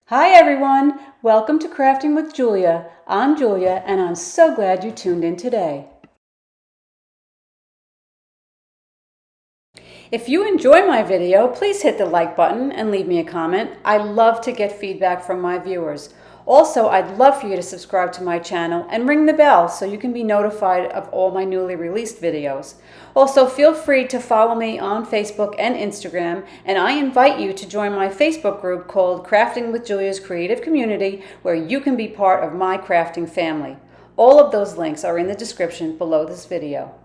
Hi everyone, welcome to Crafting with Giulia. I'm Giulia and I'm so glad you tuned in today. If you enjoy my video, please hit the like button and leave me a comment. I love to get feedback from my viewers. Also, I'd love for you to subscribe to my channel and ring the bell so you can be notified of all my newly released videos. Also, feel free to follow me on Facebook and Instagram, and I invite you to join my Facebook group called Crafting with Giulia's Creative Community, where you can be part of my crafting family. All of those links are in the description below this video.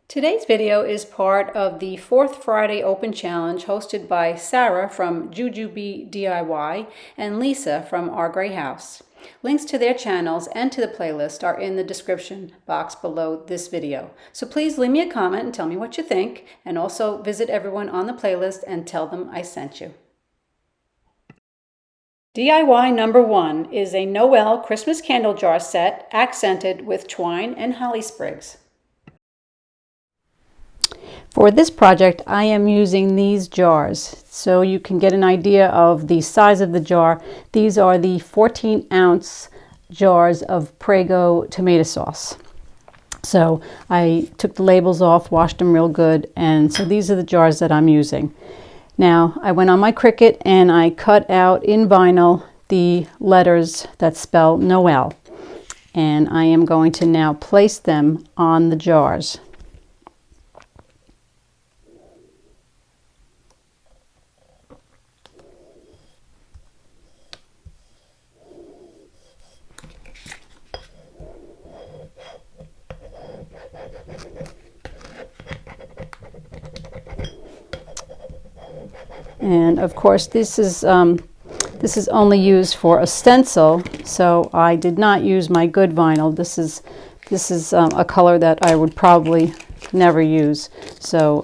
Today's video is part of the 4th Friday Open Challenge hosted by Sarah from Jujubee DIY and Lisa from Our Grey House. Links to their channels and to the playlist are in the description box below this video. So please leave me a comment and tell me what you think, and also visit everyone on the playlist and tell them I sent you. DIY number 1 is a Noel Christmas candle jar set accented with twine and holly sprigs. For this project, I am using these jars so you can get an idea of the size of the jar. These are the 14-ounce jars of Prego tomato sauce. So I took the labels off, washed them real good, and so these are the jars that I'm using. Now, I went on my Cricut and I cut out in vinyl the letters that spell Noel, and I am going to now place them on the jars. And of course, this is only used for a stencil, so I did not use my good vinyl. This is a color that I would probably never use, so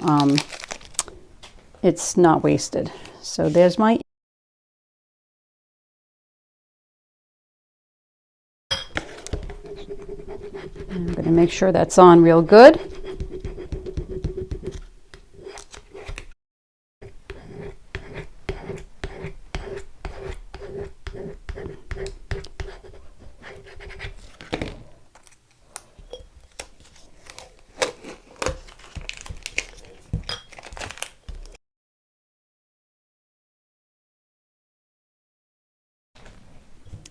it's not wasted. So there's my. I'm going to make sure that's on real good.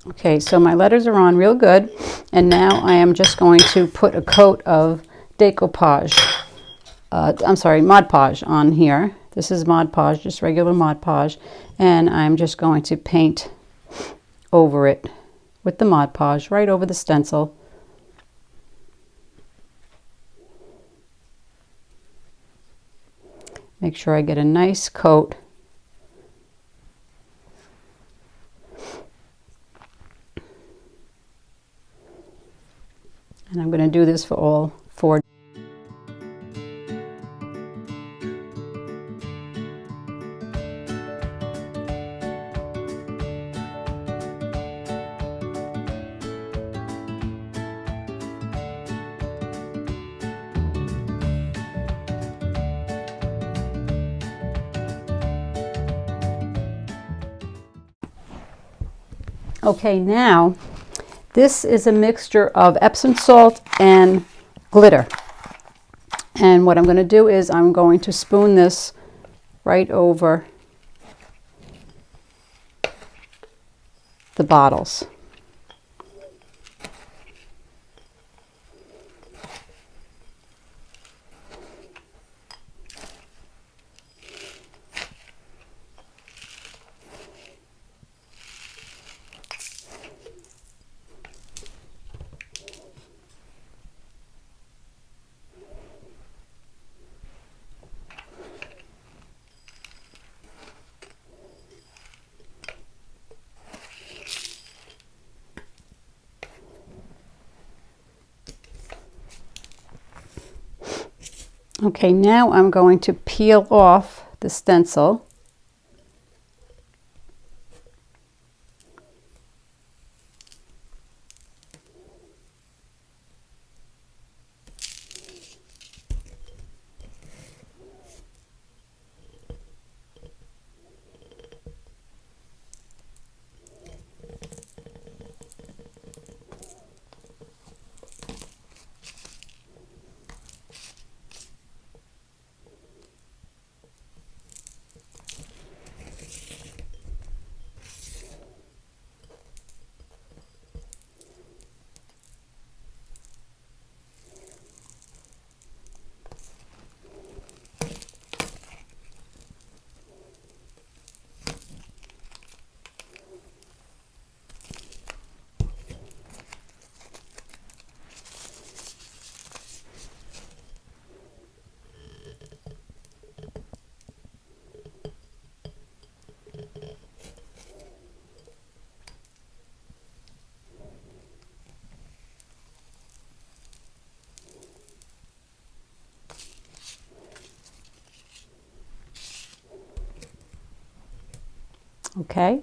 Okay, so my letters are on real good, and now I am just going to put a coat of decoupage, Mod Podge on here. This is Mod Podge, just regular Mod Podge, and I'm just going to paint over it with the Mod Podge, right over the stencil. Make sure I get a nice coat. And I'm going to do this for all 4. Okay, now this is a mixture of Epsom salt and glitter. And what I'm going to do is I'm going to spoon this right over the bottles. Okay, now I'm going to peel off the stencil. Okay,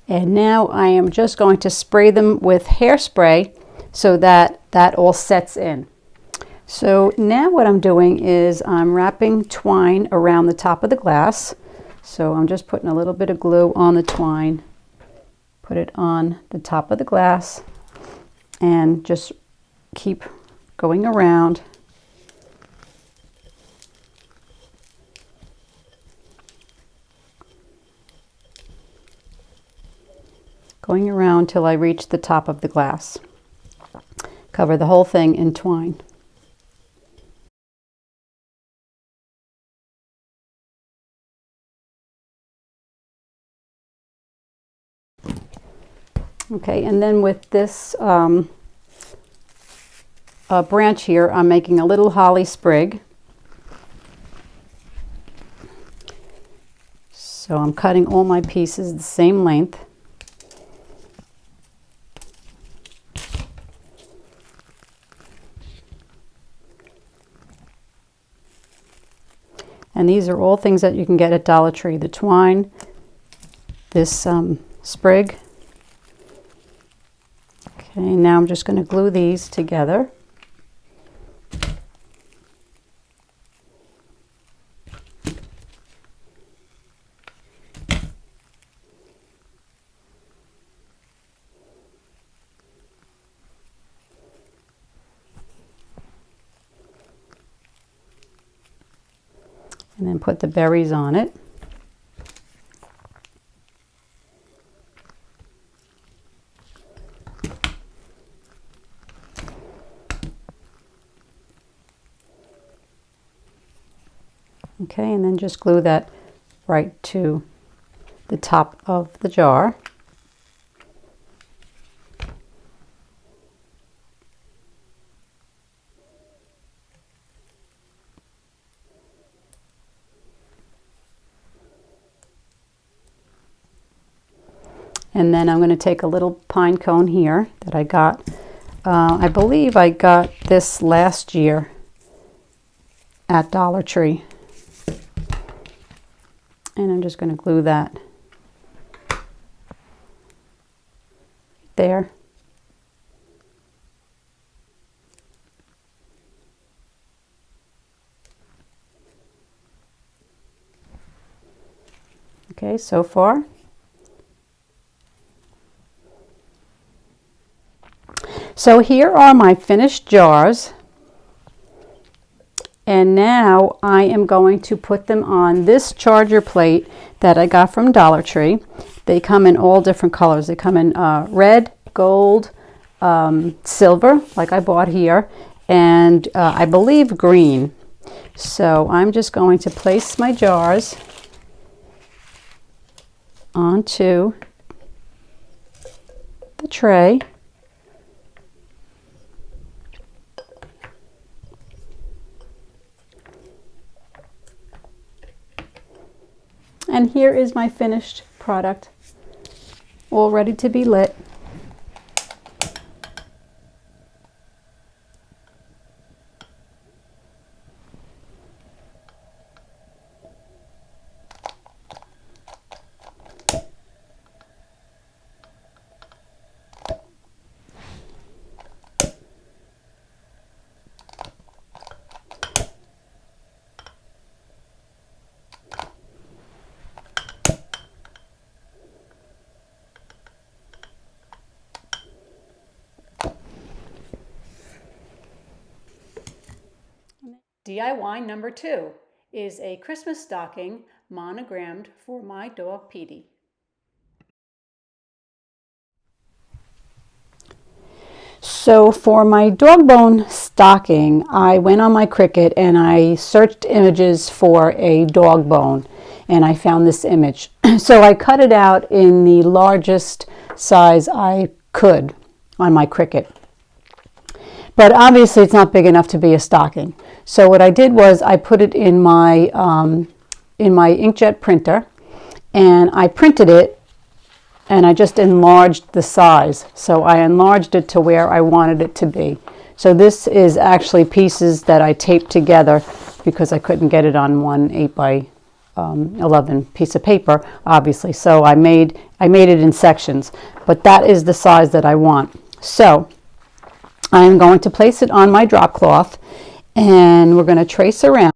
and now I am just going to spray them with hairspray so that that all sets in. So now what I'm doing is I'm wrapping twine around the top of the glass. So I'm just putting a little bit of glue on the twine, put it on the top of the glass, and just keep going around. Going around till I reach the top of the glass. Cover the whole thing in twine. Okay, and then with this branch here, I'm making a little holly sprig. So I'm cutting all my pieces the same length. And these are all things that you can get at Dollar Tree. The twine, this sprig. Okay, now I'm just going to glue these together. And then put the berries on it. Okay, and then just glue that right to the top of the jar. And then I'm going to take a little pine cone here that I got. I believe I got this last year at Dollar Tree. And I'm just going to glue that there. Okay, so far. So here are my finished jars, and now I am going to put them on this charger plate that I got from Dollar Tree. They come in all different colors. They come in red, gold, silver, like I bought here, and I believe green. So I'm just going to place my jars onto the tray. And here is my finished product, all ready to be lit. DIY number 2 is a Christmas stocking monogrammed for my dog Petey. So for my dog bone stocking, I went on my Cricut and I searched images for a dog bone, and I found this image. So I cut it out in the largest size I could on my Cricut. But obviously it's not big enough to be a stocking. So what I did was I put it in my inkjet printer, and I printed it, and I just enlarged the size. So I enlarged it to where I wanted it to be. So this is actually pieces that I taped together because I couldn't get it on one 8 by 11 piece of paper, obviously. So I made it in sections, but that is the size that I want. So I'm going to place it on my drop cloth, and we're going to trace around.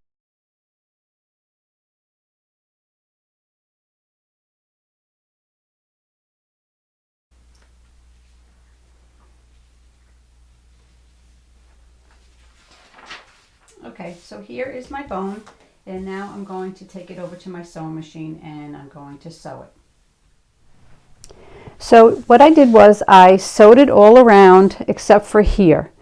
Okay, so here is my bone, and now I'm going to take it over to my sewing machine and I'm going to sew it. So what I did was I sewed it all around except for here.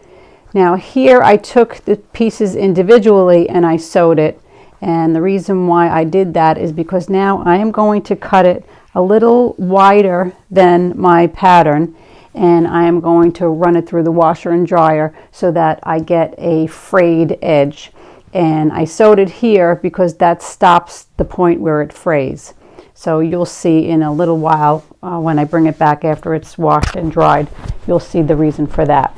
Now here I took the pieces individually and I sewed it, and the reason why I did that is because now I am going to cut it a little wider than my pattern, and I am going to run it through the washer and dryer so that I get a frayed edge. And I sewed it here because that stops the point where it frays. So you'll see in a little while when I bring it back after it's washed and dried, you'll see the reason for that.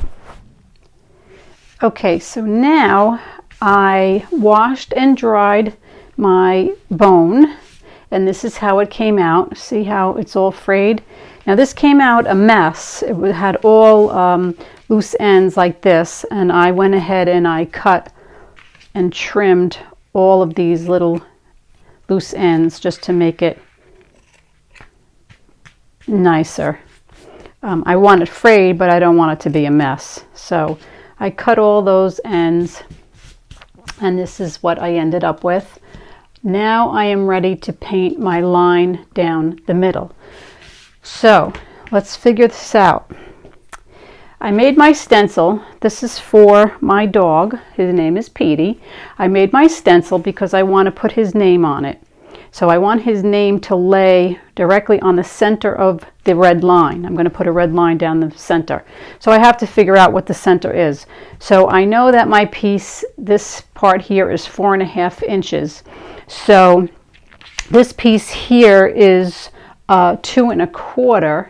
Okay, so now I washed and dried my bone, and this is how it came out. See how it's all frayed? Now this came out a mess. It had all loose ends like this, and I went ahead and I cut and trimmed all of these little loose ends just to make it nicer. I want it frayed, but I don't want it to be a mess. So I cut all those ends, and this is what I ended up with. Now I am ready to paint my line down the middle. So let's figure this out. I made my stencil. This is for my dog. His name is Petey. I made my stencil because I want to put his name on it. So I want his name to lay directly on the center of the red line. I'm going to put a red line down the center. So I have to figure out what the center is. So I know that my piece, this part here, is 4.5 inches. So this piece here is 2.25.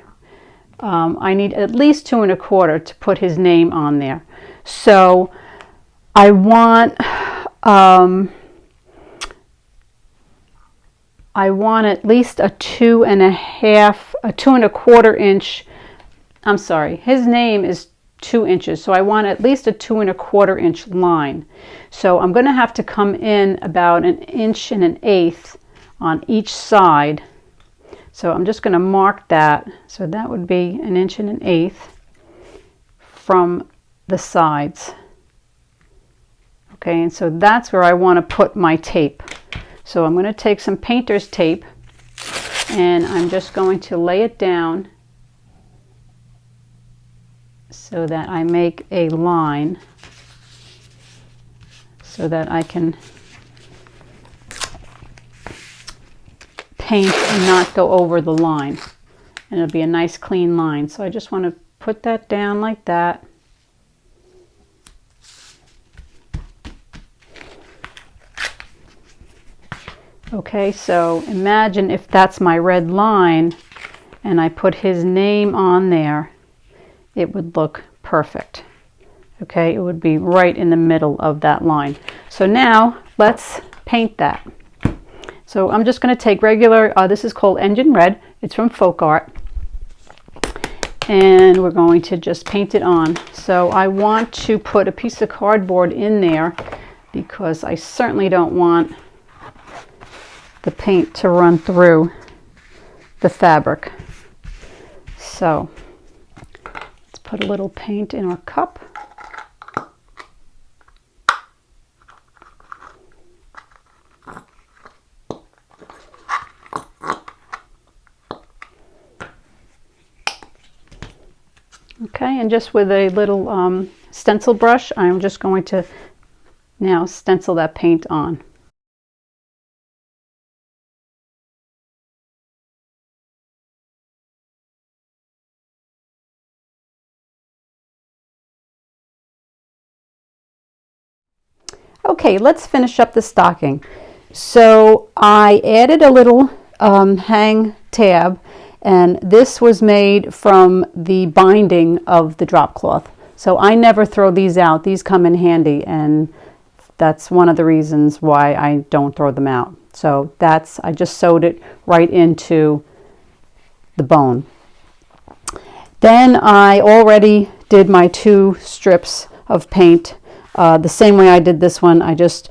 I need at least 2.25 to put his name on there. So I want at least a 2.25 inch. I'm sorry, his name is 2 inches, so I want at least a 2.25 inch line. So I'm going to have to come in about 1 1/8 inches on each side. So I'm just going to mark that. So that would be 1 1/8 inches from the sides. Okay, and so that's where I want to put my tape. So I'm going to take some painter's tape, and I'm just going to lay it down so that I make a line so that I can paint and not go over the line, and it'll be a nice clean line. So I just want to put that down like that. Okay, so imagine if that's my red line and I put his name on there, it would look perfect. Okay, it would be right in the middle of that line. So now let's paint that. So I'm just going to take regular, this is called Engine Red. It's from Folk Art. And we're going to just paint it on. So I want to put a piece of cardboard in there because I certainly don't want the paint to run through the fabric. So let's put a little paint in our cup. Okay, and just with a little stencil brush, I'm just going to now stencil that paint on. Okay, let's finish up the stocking. So I added a little hang tab, and this was made from the binding of the drop cloth. So I never throw these out. These come in handy, and that's one of the reasons why I don't throw them out. So that's, I just sewed it right into the bone. Then I already did my 2 strips of paint the same way I did this one. I just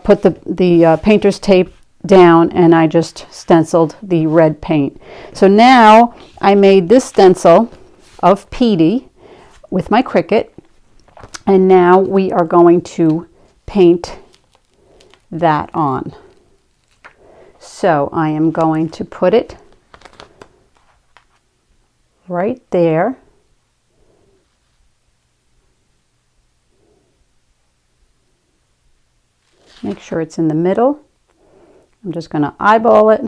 put the painter's tape down and I just stenciled the red paint. So now I made this stencil of Petey with my Cricut, and now we are going to paint that on. So I am going to put it right there. Make sure it's in the middle. I'm just going to eyeball it.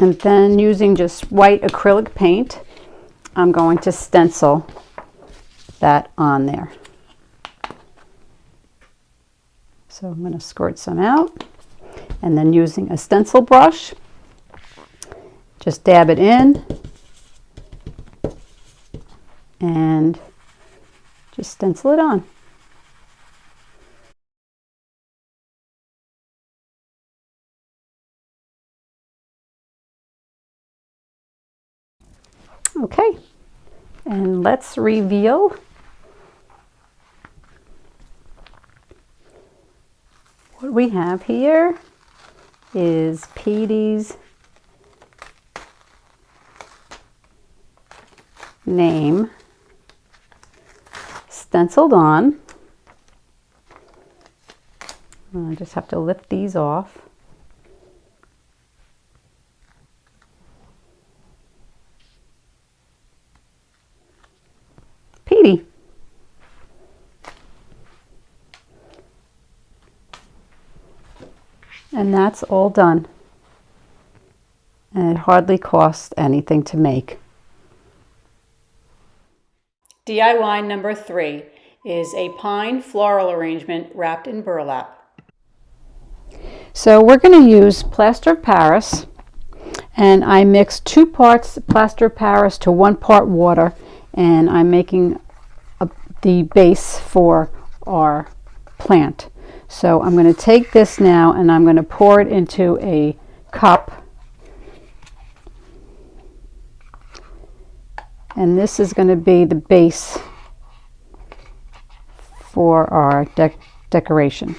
And then using just white acrylic paint, I'm going to stencil that on there. So I'm going to squirt some out, and then using a stencil brush, just dab it in and just stencil it on. Okay, and let's reveal what we have here is Petey's name stenciled on. I just have to lift these off. Petey. And that's all done. And it hardly costs anything to make. DIY number 3 is a pine floral arrangement wrapped in burlap. So we're going to use plaster of Paris, and I mixed 2 parts plaster of Paris to 1 part water, and I'm making the base for our plant. So I'm going to take this now and I'm going to pour it into a cup, and this is going to be the base for our decoration.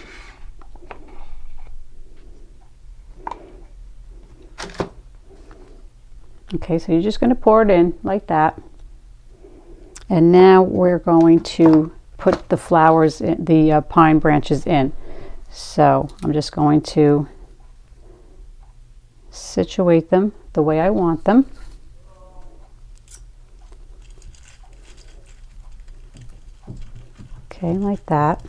Okay, so you're just going to pour it in like that. And now we're going to put the flowers, in, the pine branches in. So I'm just going to situate them the way I want them. Okay, like that.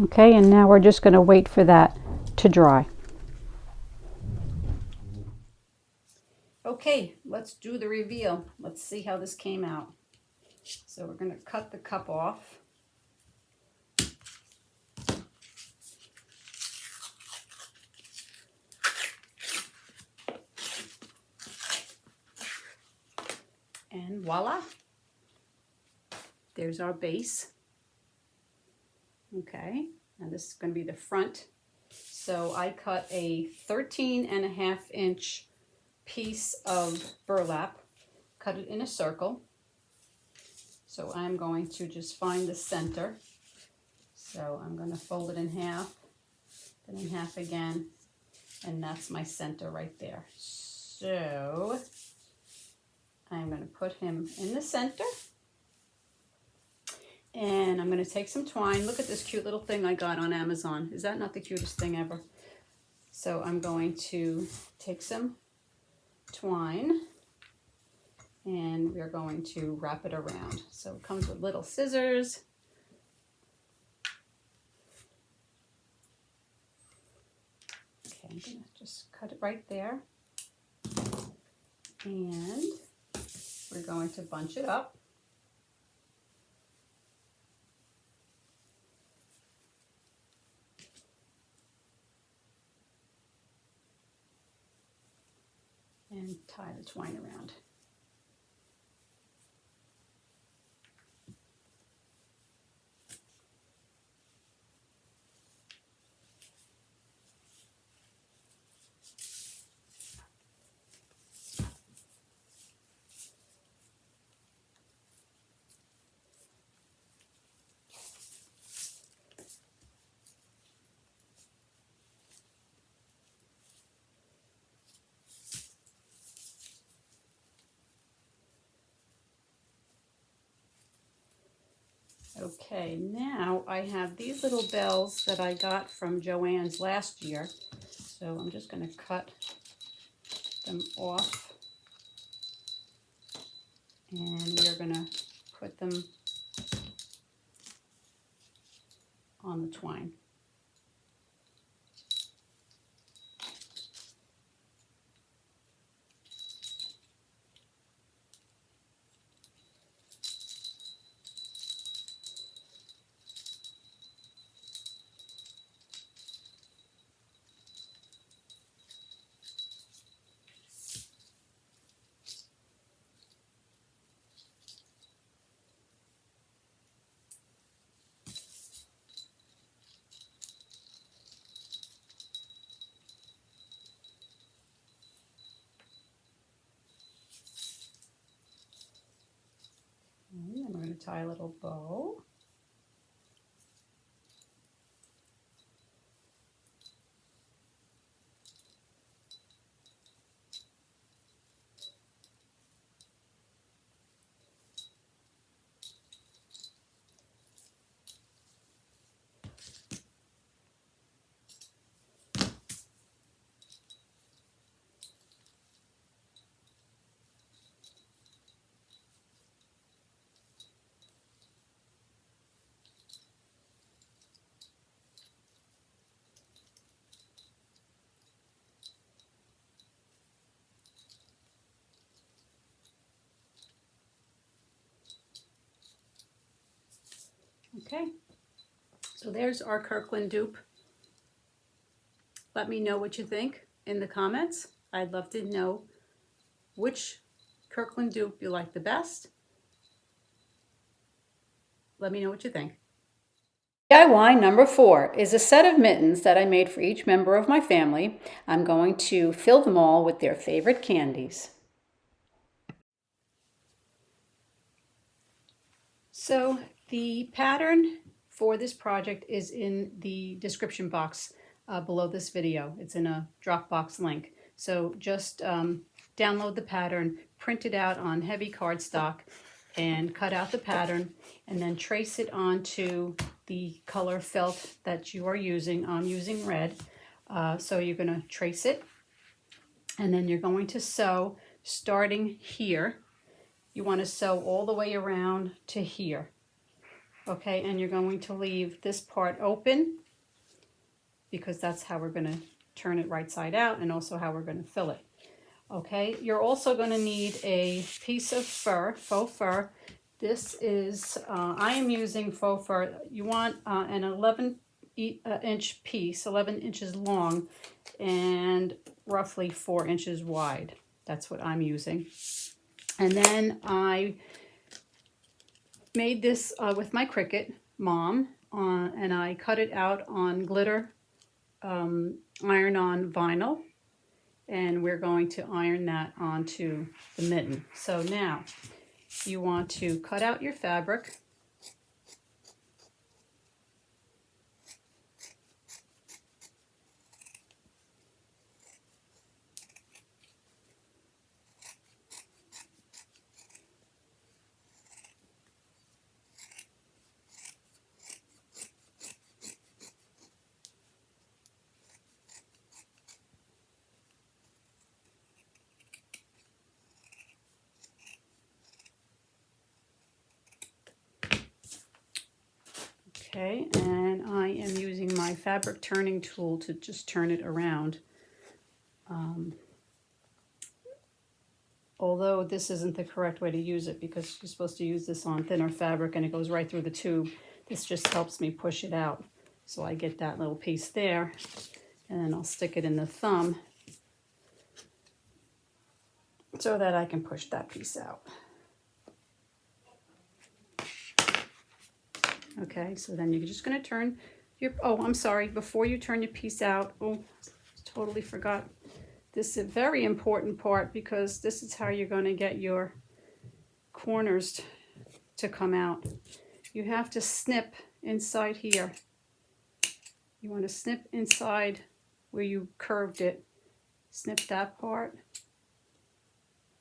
Okay, and now we're just going to wait for that to dry. do the reveal. Let's see how this came out. So we're going to cut the cup off. And voila, there's our base. Okay, now this is going to be the front. So I cut a 13.5-inch piece of burlap, cut it in a circle. So I'm going to just find the center. So I'm going to fold it in half, then in half again, and that's my center right there. So I'm going to put him in the center. And I'm going to take some twine. Look at this cute little thing I got on Amazon. Is that not the cutest thing ever? So I'm going to take some twine and we're going to wrap it around. So it comes with little scissors. Okay, I'm going to just cut it right there. And we're going to bunch it up. And tie the twine around. Okay, now I have these little bells that I got from Joann's last year. So I'm just going to cut them off. And we're going to put them on the twine. And then we're going to tie a little bow. Okay, so there's our Kirkland dupe. Let me know what you think in the comments. I'd love to know which Kirkland dupe you like the best. Let me know what you think. DIY number 4 is a set of mittens that I made for each member of my family. I'm going to fill them all with their favorite candies. So the pattern for this project is in the description box below this video. It's in a Dropbox link. So just download the pattern, print it out on heavy cardstock, and cut out the pattern, and then trace it onto the color felt that you are using. I'm using red. So you're going to trace it, and then you're going to sew starting here. You want to sew all the way around to here. Okay, and you're going to leave this part open because that's how we're going to turn it right side out and also how we're going to fill it. Okay, you're also going to need a piece of fur, faux fur. This is, I am using faux fur. You want an 11-inch piece, 11 inches long, and roughly 4 inches wide. That's what I'm using. And then I made this with my Cricut Mom, and I cut it out on glitter iron-on vinyl. And we're going to iron that onto the mitten. So now you want to cut out your fabric. Okay, and I am using my fabric turning tool to just turn it around. Although this isn't the correct way to use it because you're supposed to use this on thinner fabric and it goes right through the tube. This just helps me push it out. So I get that little piece there, and then I'll stick it in the thumb so that I can push that piece out. Okay, so then you're just going to turn your, oh, I'm sorry, before you turn your piece out, oh, totally forgot. This is a very important part because this is how you're going to get your corners to come out. You have to snip inside here. You want to snip inside where you curved it. Snip that part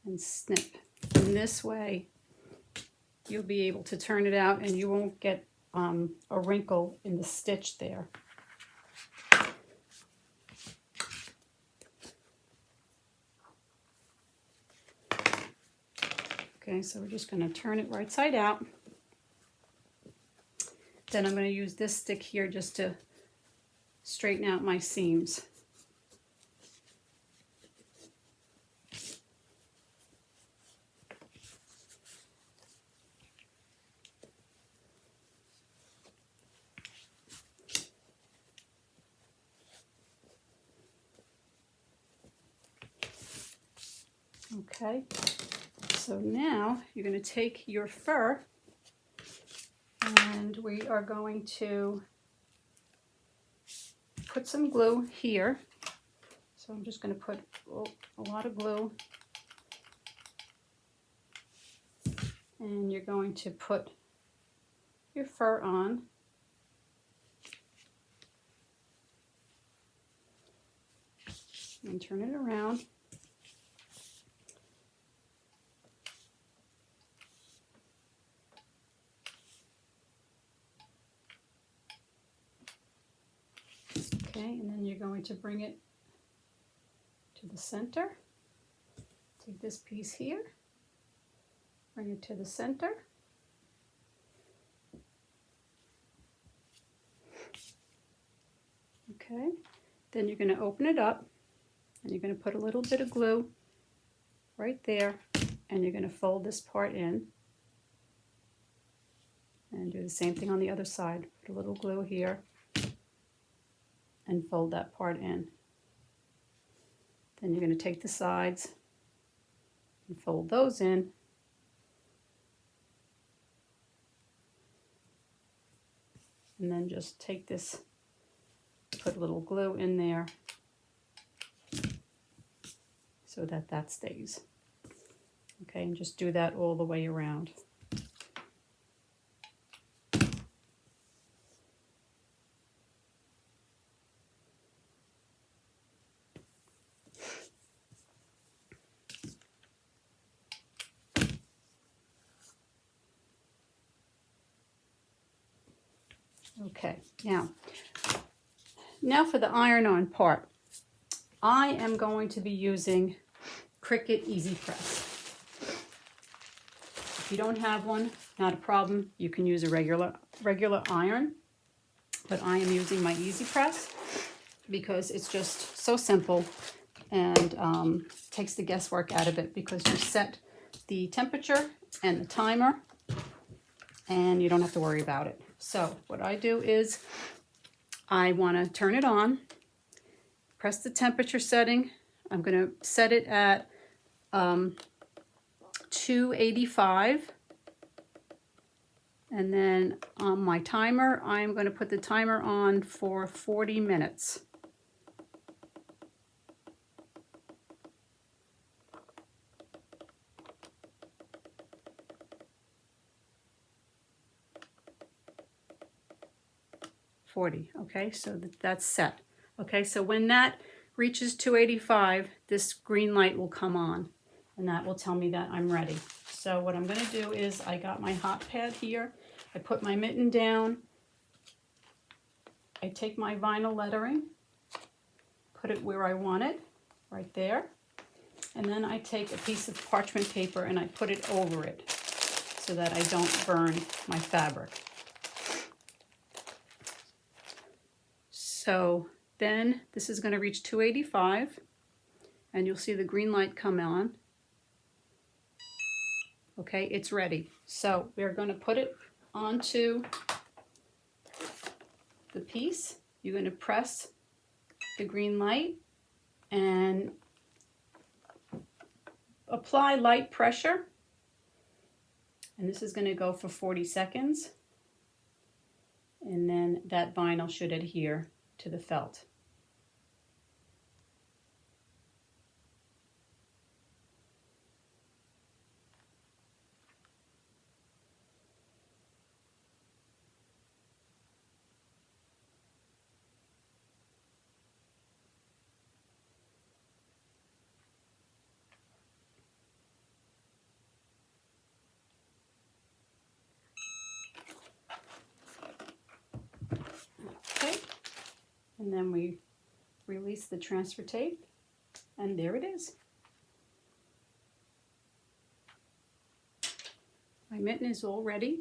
and snip. In this way, you'll be able to turn it out and you won't get a wrinkle in the stitch there. Okay, so we're just going to turn it right side out. Then I'm going to use this stick here just to straighten out my seams. Okay, so now you're going to take your fur and we are going to put some glue here. So I'm just going to put a lot of glue, and you're going to put your fur on. And turn it around. Okay, and then you're going to bring it to the center. Take this piece here, bring it to the center. Okay, then you're going to open it up and you're going to put a little bit of glue right there, and you're going to fold this part in and do the same thing on the other side. Put a little glue here and fold that part in. Then you're going to take the sides and fold those in. And then just take this, put a little glue in there so that that stays. Okay, and just do that all the way around. Okay, now for the iron-on part. I am going to be using Cricut Easy Press. If you don't have one, not a problem. You can use a regular iron, but I am using my Easy Press because it's just so simple and takes the guesswork out of it, because you set the temperature and the timer and you don't have to worry about it. So what I do is I want to turn it on, press the temperature setting. I'm going to set it at 285. And then on my timer, I'm going to put the timer on for 40 minutes. Okay, so that's set. Okay, so when that reaches 285, this green light will come on, and that will tell me that I'm ready. So what I'm going to do is, I got my hot pad here. I put my mitten down. I take my vinyl lettering, put it where I want it, right there. And then I take a piece of parchment paper and I put it over it so that I don't burn my fabric. So then this is going to reach 285, and you'll see the green light come on. Okay, it's ready. So we're going to put it onto the piece. You're going to press the green light and apply light pressure. And this is going to go for 40 seconds. And then that vinyl should adhere to the felt. Okay, and then we release the transfer tape, and there it is. My mitten is all ready.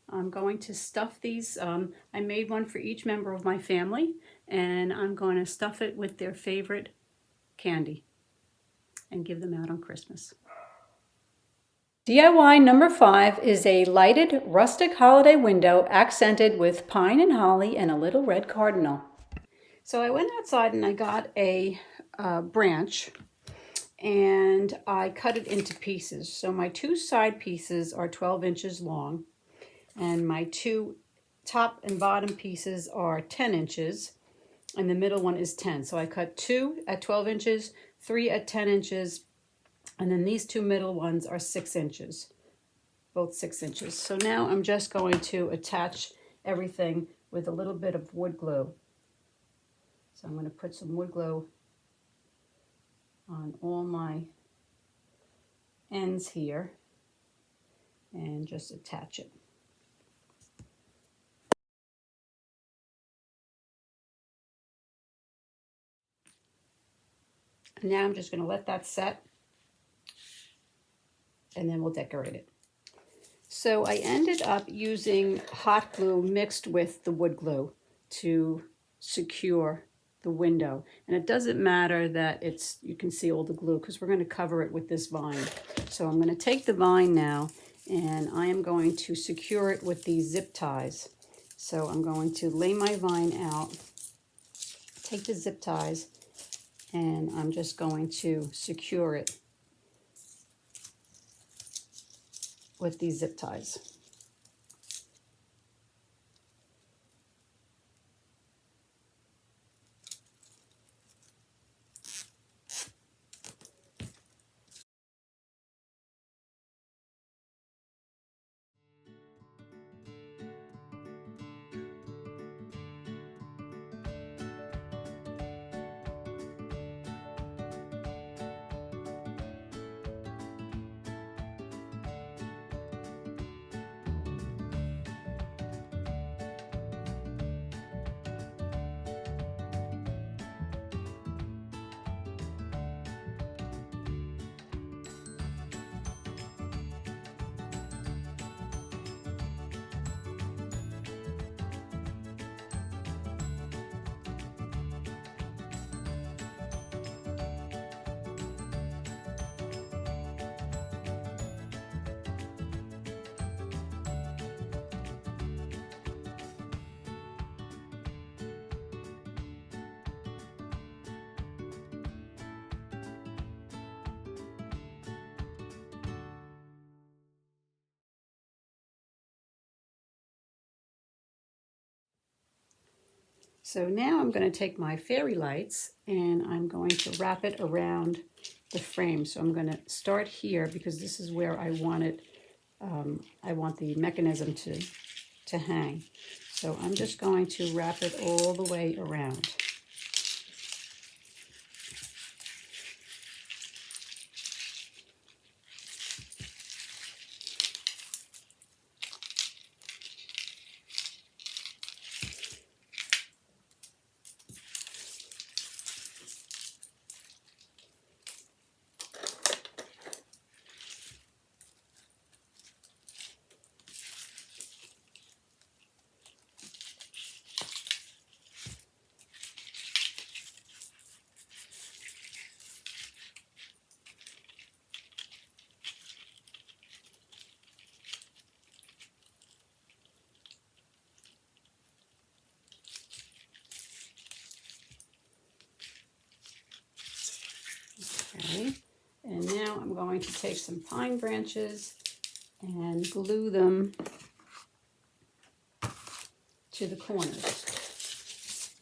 I'm going to stuff these. I made one for each member of my family, and I'm going to stuff it with their favorite candy and give them out on Christmas. DIY number 5 is a lighted rustic holiday window accented with pine and holly and a little red cardinal. So I went outside and I got a branch, and I cut it into pieces. So my 2 side pieces are 12 inches long, and my 2 top and bottom pieces are 10 inches, and the middle one is 10. So I cut 2 at 12 inches, 3 at 10 inches, and then these 2 middle ones are 6 inches, both 6 inches. So now I'm just going to attach everything with a little bit of wood glue. So I'm going to put some wood glue on all my ends here and just attach it. And now I'm just going to let that set, and then we'll decorate it. So I ended up using hot glue mixed with the wood glue to secure the window. And it doesn't matter that you can see all the glue, because we're going to cover it with this vine. So I'm going to take the vine now, and I am going to secure it with these zip ties. So I'm going to lay my vine out, take the zip ties, and I'm just going to secure it with these zip ties. So now I'm going to take my fairy lights and I'm going to wrap it around the frame. So I'm going to start here because this is where I want it. I want the mechanism to hang. So I'm just going to wrap it all the way around. Okay, and now I'm going to take some pine branches and glue them to the corners.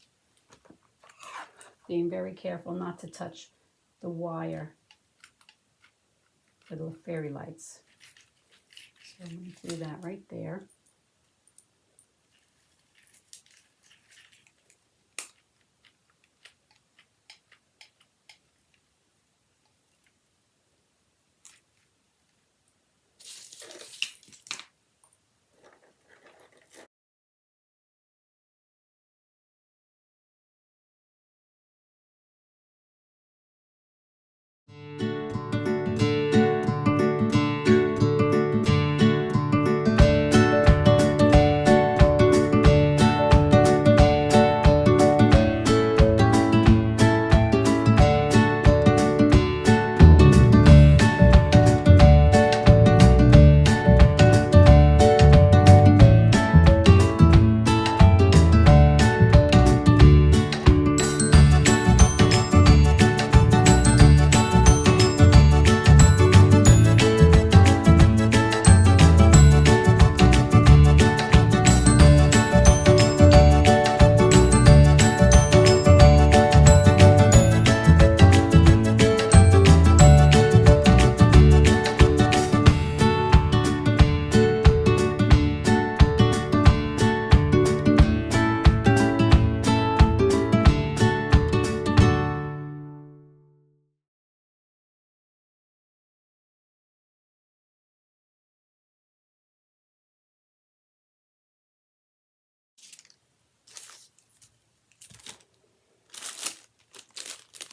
Being very careful not to touch the wire for the fairy lights. So I'm going to do that right there.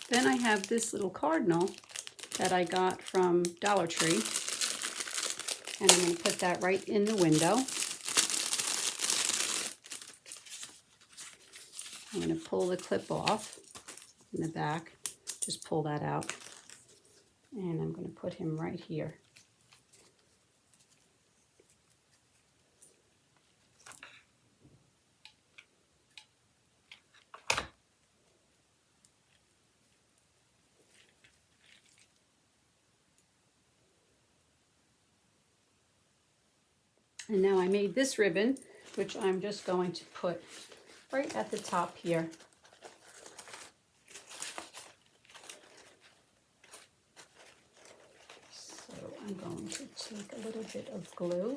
Then I have this little cardinal that I got from Dollar Tree, and I'm going to put that right in the window. I'm going to pull the clip off in the back, just pull that out, and I'm going to put him right here. And now I made this ribbon, which I'm just going to put right at the top here. So I'm going to take a little bit of glue.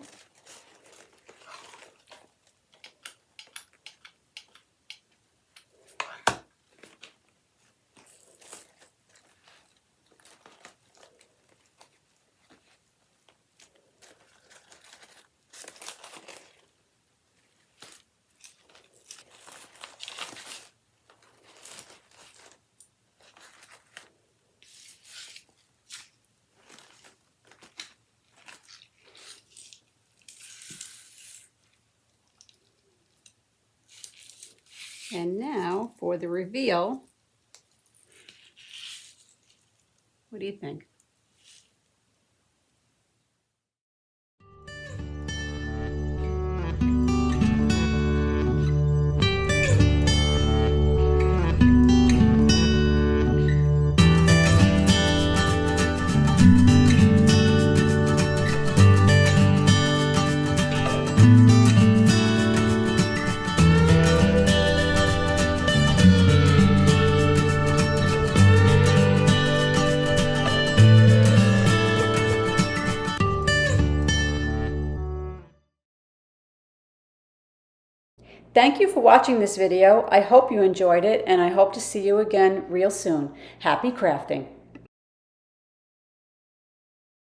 And now for the reveal. What do you think? Thank you for watching this video. I hope you enjoyed it, and I hope to see you again real soon. Happy crafting!